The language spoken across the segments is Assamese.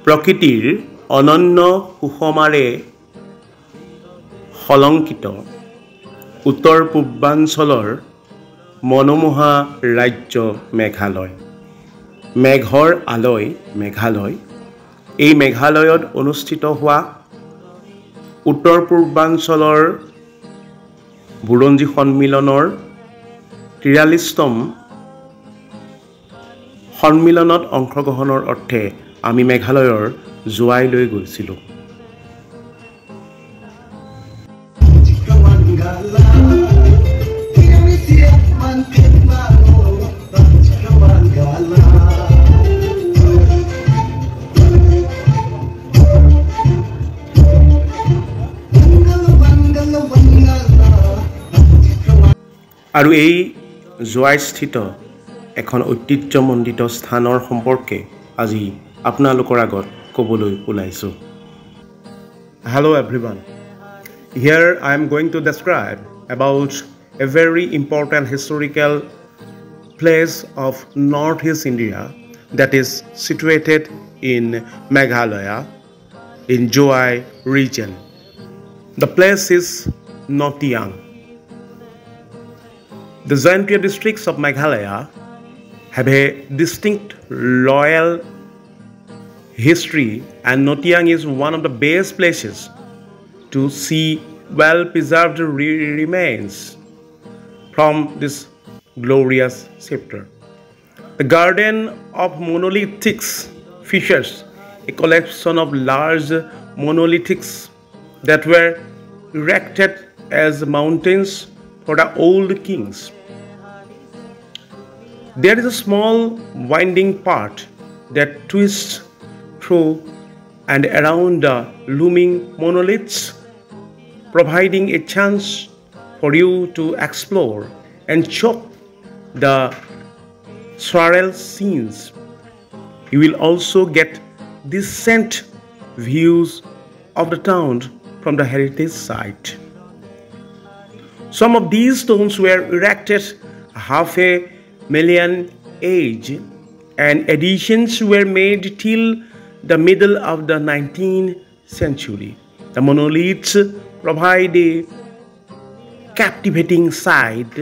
প্ৰকৃতিৰ অনন্য সুষমাৰে অলংকিত উত্তৰ পূৰ্বাঞ্চলৰ মনোমোহা ৰাজ্য মেঘালয়। মেঘৰ আলয় মেঘালয়। এই মেঘালয়ত অনুষ্ঠিত হোৱা উত্তৰ পূৰ্বাঞ্চলৰ বুৰঞ্জী সন্মিলনৰ ৪৩তম সন্মিলনত অংশগ্ৰহণৰ অৰ্থে আমি মেঘালয়ৰ জোৱাইলৈ গৈছিলোঁ। আৰু এই জোৱাইস্থিত এখন ঐতিহ্যমণ্ডিত স্থানৰ সম্পৰ্কে আজি আপোনালোকৰ আগত ক'বলৈ ওলাইছোঁ। Hello everyone. Here I am going to describe about a very important historical place of Northeast India that is situated in Meghalaya in Joai region. The place is Notiang. The Jaintia districts of Meghalaya have a distinct royal history, and Notiang is one of the best places to see well-preserved remains from this glorious scepter. The Garden of Monolithics features a collection of large monolithics that were erected as mountains for the old kings. There is a small winding path that twists through and around the looming monoliths, providing a chance for you to explore and choke the surreal scenes. You will also get decent views of the town from the heritage site. Some of these stones were erected half a million age, and additions were made till the middle of the 19th century. The monoliths provide a captivating sight,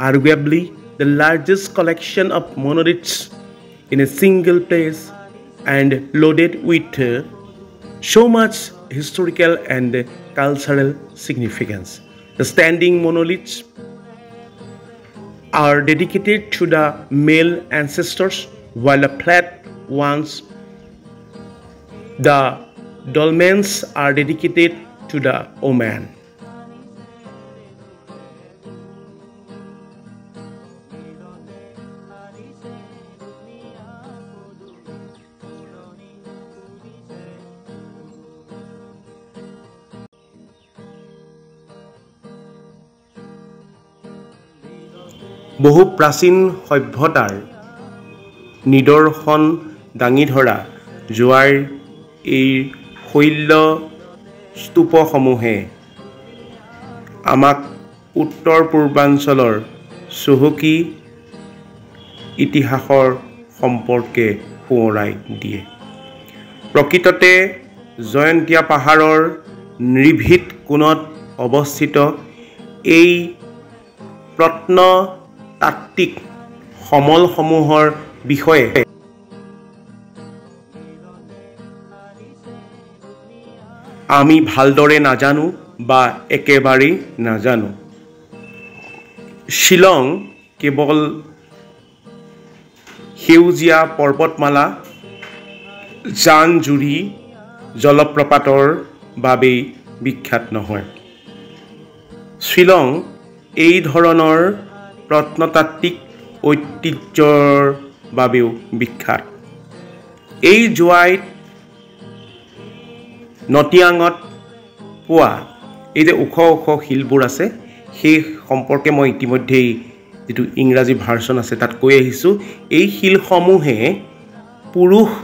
arguably the largest collection of monoliths in a single place and loaded with so much historical and cultural significance. The standing monoliths are dedicated to the male ancestors, while the flat ones, the dolmens, are dedicated to the woman. বহু প্ৰাচীন সভ্যতাৰ নিদৰ্শন দাঙি ধৰা জোৱাইৰ এই শৈল স্তূপসমূহে আমাক উত্তৰ পূৰ্বাঞ্চলৰ চহকী ইতিহাসৰ সম্পৰ্কে সোঁৱৰাই দিয়ে। প্ৰকৃততে জয়ন্তীয়া পাহাৰৰ নিৰ্ভীত কোণত অৱস্থিত এই প্ৰত্নতাত্ত্বিক সমলসমূহৰ বিষয়ে আমি ভালদৰে নাজানো বা একেবাৰেই নাজানো। শ্বিলং কেৱল সেউজীয়া পৰ্বতমালা, জান-জুৰি জলপ্ৰপাতৰ বাবেই বিখ্যাত নহয়। শ্বিলং এই ধৰণৰ প্ৰত্নতাত্ত্বিক ঐতিহ্যৰ বাবেও বিখ্যাত। এই জোৱাইত নটিয়াঙত পোৱা এই যে ওখ ওখ শিলবোৰ আছে, সেই সম্পৰ্কে মই ইতিমধ্যেই যিটো ইংৰাজী ভাৰ্চন আছে তাত কৈ আহিছোঁ। এই শিলসমূহে পুৰুষজনক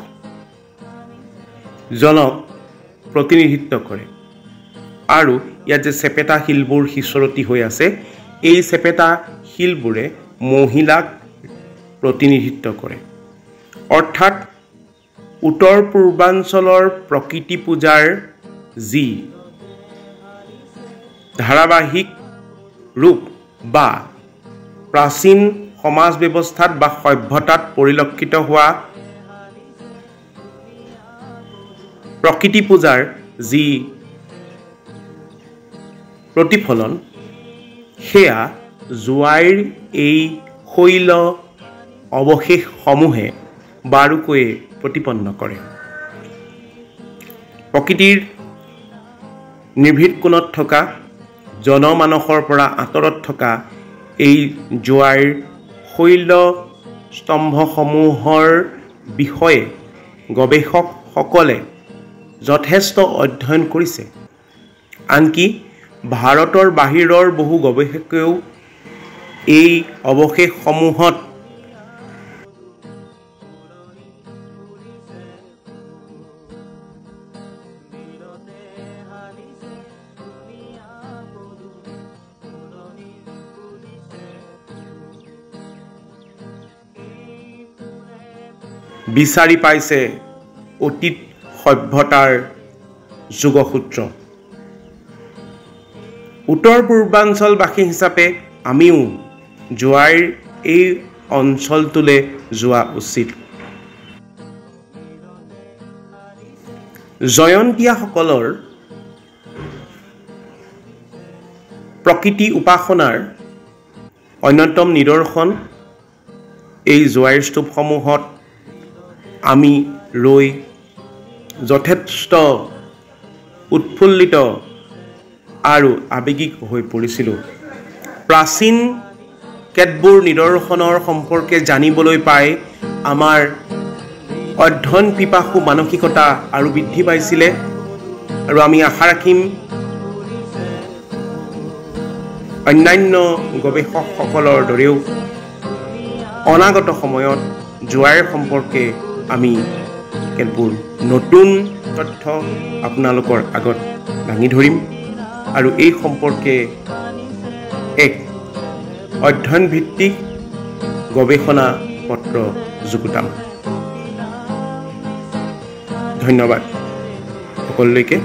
প্ৰতিনিধিত্ব কৰে, আৰু ইয়াত যে চেপেটা শিলবোৰ সিঁচৰতি হৈ আছে, এই চেপেটা শিলবোৰে মহিলাক প্ৰতিনিধিত্ব কৰে। অৰ্থাৎ উত্তৰ পূৰ্বাঞ্চলৰ প্ৰকৃতি পূজাৰ যি ধাৰাবাহিক ৰূপ বা প্ৰাচীন সমাজ ব্যৱস্থাত বা সভ্যতাত পৰিলক্ষিত হোৱা প্ৰকৃতি পূজাৰ যি প্ৰতিফলন সেয়া জোৱাইৰ এই শৈল অৱশেষসমূহে বাৰুকৈয়ে প্ৰতিপন্ন কৰে। প্ৰকৃতিৰ নিৰ্ভীত কোণত থকা জনমানসৰ পৰা আঁতৰত থকা এই জোৱাইৰ শৈল স্তম্ভসমূহৰ বিষয়ে গৱেষকসকলে যথেষ্ট অধ্যয়ন কৰিছে। আনকি ভাৰতৰ বাহিৰৰ বহু গৱেষকেও এই অৱশেষসমূহত বিচাৰি পাইছে অতীত সভ্যতাৰ যোগসূত্ৰ। উত্তৰ পূৰ্বাঞ্চলবাসী হিচাপে আমিও জোৱাইৰ এই অঞ্চলটোলৈ যোৱা উচিত। জয়ন্তীয়াসকলৰ প্ৰকৃতি উপাসনাৰ অন্যতম নিদৰ্শন এই জোৱাইৰ স্তূপসমূহত আমি ৰৈ যথেষ্ট উৎফুল্লিত আৰু আৱেগিক হৈ পৰিছিলোঁ। প্ৰাচীন কেতবোৰ নিদৰ্শনৰ সম্পৰ্কে জানিবলৈ পাই আমাৰ অধ্যয়ন পিপাসু মানসিকতা আৰু বৃদ্ধি পাইছিলে আৰু আমি আশা ৰাখিম অন্যান্য গৱেষকসকলৰ দৰেও অনাগত সময়ত জোৱাইৰ সম্পৰ্কে আমি কেতবোৰ নতুন তথ্য আপোনালোকৰ আগত দাঙি ধৰিম আৰু এই সম্পৰ্কে এক অধ্যয়ন ভিত্তিক গৱেষণা পত্ৰ যুগুতাম। ধন্যবাদ সকলোলৈকে।